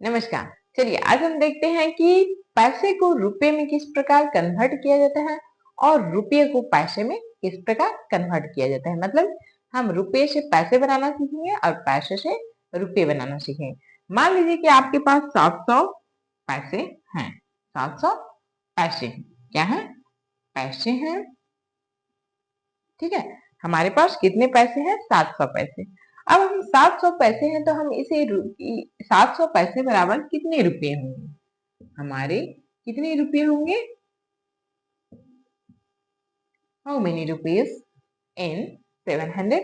नमस्कार। चलिए आज हम देखते हैं कि पैसे को रुपए में किस प्रकार कन्वर्ट किया जाता है और रुपये को पैसे में किस प्रकार कन्वर्ट किया जाता है। मतलब हम रुपये से पैसे बनाना सीखेंगे और पैसे से रुपये बनाना सीखेंगे। मान लीजिए कि आपके पास 700 पैसे हैं। 700 पैसे क्या है? पैसे हैं। ठीक है, हमारे पास कितने पैसे हैं? 700 पैसे। अब हम 700 पैसे हैं तो हम इसे 700 पैसे बराबर कितने रुपए होंगे? हमारे कितने रुपए होंगे? हाउ मेनी रुपीज इन 700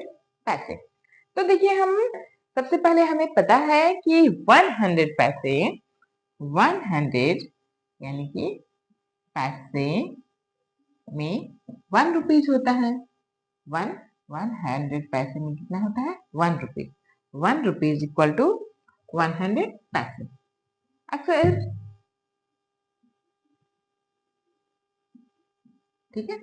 पैसे? तो देखिए, हम सबसे पहले हमें पता है कि 100 पैसे, 100 यानी कि पैसे में 1 रुपीज होता है। 100 पैसे में कितना होता है? 1 रुपीज। 1 रुपीज इक्वल टू 100 पैसे। अक्सर ठीक है,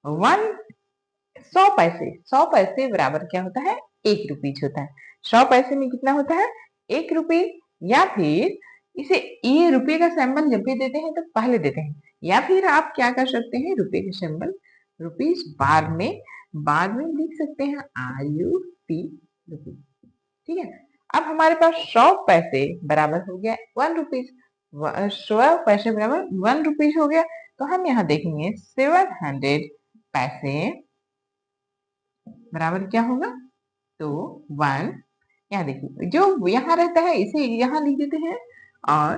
100 पैसे, 100 पैसे बराबर क्या होता है? 1 रुपीज होता है। 100 पैसे में कितना होता है? 1 रुपीज। या फिर इसे ये रुपये का सिंबल जब भी देते हैं तो पहले देते हैं, या फिर आप क्या कर सकते हैं, रुपये का सिंबल रुपीज बाद में लिख सकते हैं, RUP रुपीज। ठीक है, अब हमारे पास 100 पैसे बराबर हो गया 1 रुपीज। 100 पैसे बराबर 1 रुपीज हो गया। तो हम यहाँ देखेंगे 700 पैसे बराबर क्या होगा? तो 1, यहाँ देखिए जो यहाँ रहता है इसे यहाँ लिख देते हैं और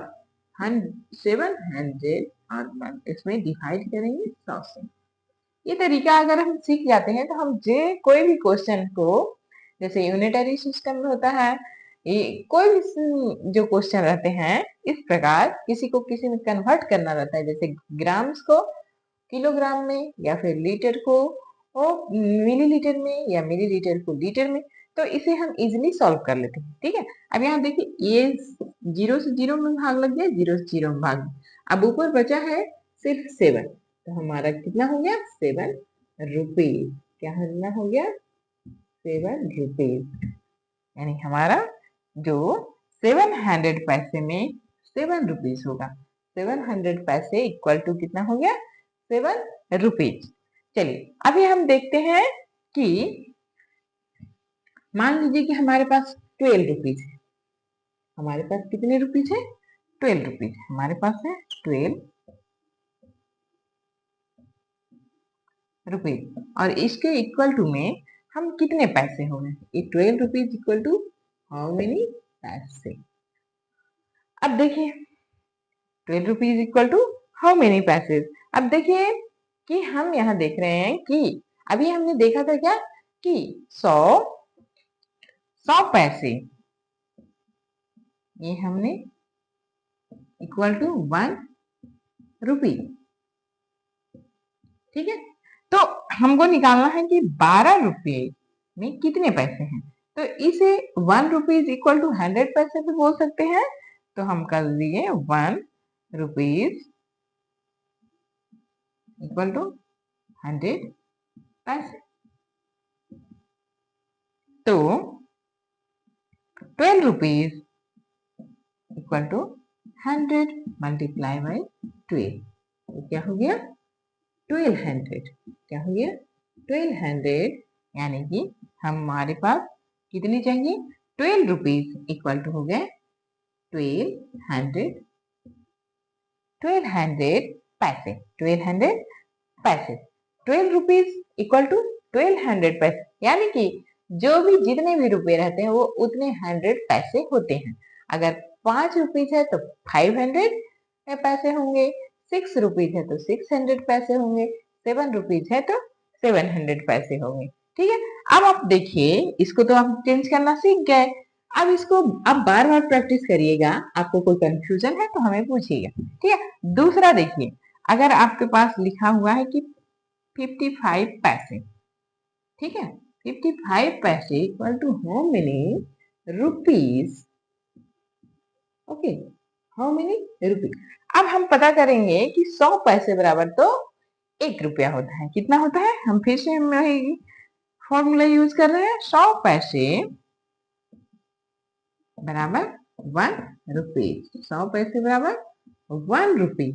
700 और 1 इसमें डिवाइड करेंगे 100 से। ये तरीका अगर हम सीख जाते हैं तो हम कोई भी क्वेश्चन को, जैसे यूनिटरी सिस्टम में होता है, ये कोई भी जो क्वेश्चन रहते हैं इस प्रकार किसी को किसी में कन्वर्ट करना रहता है, जैसे ग्राम्स को किलोग्राम में या फिर लीटर को मिलीलीटर में या मिलीलीटर को लीटर में, तो इसे हम इजीली सॉल्व कर लेते हैं। ठीक है, अब यहाँ देखिए ये 0 से 0 में भाग लग गया, 0 से 0 में भाग। अब ऊपर बचा है सिर्फ 7, तो हमारा कितना हो गया? 7 रुपीज। क्या हो गया? 7 रुपीज। यानी हमारा जो 700 पैसे में 7 रुपीज होगा। 700 पैसे इक्वल टू कितना हो गया? 7 रुपीज। चलिए अभी हम देखते हैं कि मान लीजिए कि हमारे पास 12 रुपीज है। हमारे पास कितने रुपीज है? 12 रुपीज हमारे पास है। 12 रुपीज और इसके इक्वल टू में हम कितने पैसे हो गए? ये 12 rupees equal to how many paise? अब देखिए 12 rupees equal to how many paise? अब देखिए कि हम यहाँ देख रहे हैं कि अभी हमने देखा था क्या कि 100 पैसे ये हमने इक्वल टू 1 रुपी। ठीक है, तो हमको निकालना है कि 12 रुपये में कितने पैसे हैं। तो इसे 1 रुपीज इक्वल टू 100 पैसे भी बोल सकते हैं। तो हम कर दिए 1 रुपीज इक्वल टू 100 पैसे। तो 12 rupees equal to 100 multiply by 12, तो क्या हो गया? 1200। क्या हो गया? 1200। यानी कि हमारे पास कितनी चाहिए? 12 रुपीज इक्वल टू हो गए 1200, 1200 पैसे, 1200 पैसे। 12 रुपीज इक्वल टू 1200 पैसे, यानी कि जो भी जितने भी रुपए रहते हैं वो उतने 100 पैसे होते हैं। अगर 5 रुपीज है तो 500 पैसे होंगे, 6 रुपीज है तो 600 पैसे होंगे, 7 रुपीज है तो 700 पैसे होंगे। ठीक है, अब आप देखिए इसको तो आप चेंज करना सीख गए। अब इसको आप बार बार प्रैक्टिस करिएगा, आपको कोई कंफ्यूजन है तो हमें पूछिएगा। ठीक है, दूसरा देखिए, अगर आपके पास लिखा हुआ है कि 55 पैसे, ठीक है, 55 paise equal to how many rupees? Okay, how many rupees? अब हम पता करेंगे कि 100 पैसे बराबर तो 1 रुपया होता है। कितना होता है? हम फिर से हम वही फॉर्मूला यूज कर रहे हैं, 100 पैसे बराबर 1 रुपीज। 100 पैसे बराबर 1 रुपी।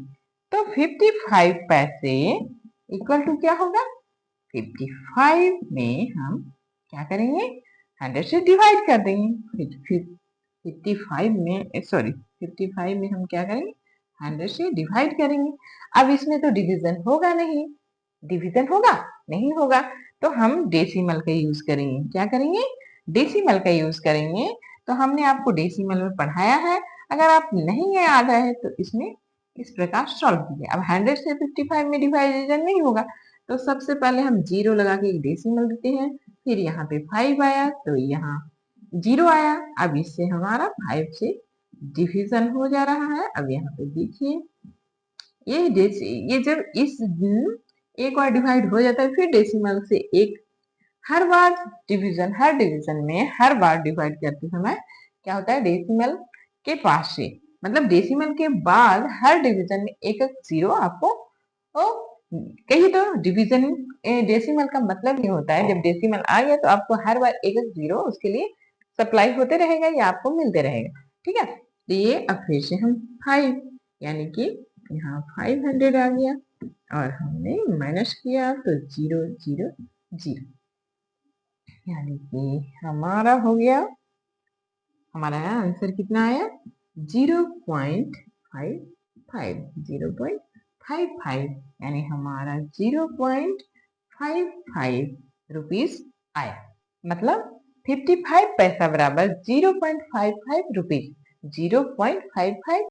तो 55 पैसे इक्वल टू क्या होगा? 55 में हम क्या करेंगे? 100 से डिवाइड कर देंगे। 55 में हम क्या करेंगे? 100 से डिवाइड करेंगे। अब इसमें तो डिवीजन होगा नहीं, डिवीजन होगा नहीं होगा, तो हम डेसिमल का यूज करेंगे। क्या करेंगे? डेसिमल का यूज करेंगे। तो हमने आपको डेसिमल में पढ़ाया है, अगर आप नहीं याद है तो इसमें इस प्रकार सॉल्व कीजिए। अब 100 से 55 में डिवाइडेशन नहीं होगा, तो सबसे पहले हम 0 लगा के एक डेसिमल देते हैं, फिर यहाँ पे 5 आया तो यहाँ 0 आया। अब इससे हमारा 5 से डिवीजन हो जा रहा है। अब यहाँ पे देखिए ये जब इस एक बार डिवाइड हो जाता है, फिर डेसिमल से एक हर डिवीजन में हर बार डिवाइड करते समय क्या होता है? डेसिमल के पास से, मतलब डेसिमल के बाद हर डिवीजन में एक एक जीरो आपको कहीं तो डिवीजन डेसिमल का मतलब ये होता है, जब डेसिमल आ गया तो आपको हर बार एक एक जीरो उसके लिए सप्लाई होते रहेगा या आपको मिलते रहेगा। ठीक है, तो ये अब फिर से हम 5 यानी कि यहाँ 500 आ गया और हमने माइनस किया तो 0 0 0, यानी कि हमारा हो गया, हमारा आंसर कितना आया? 0.55 यानी हमारा 0.55 रुपीज आया। मतलब 55 पैसा बराबर 0.55 रुपीज। 0.55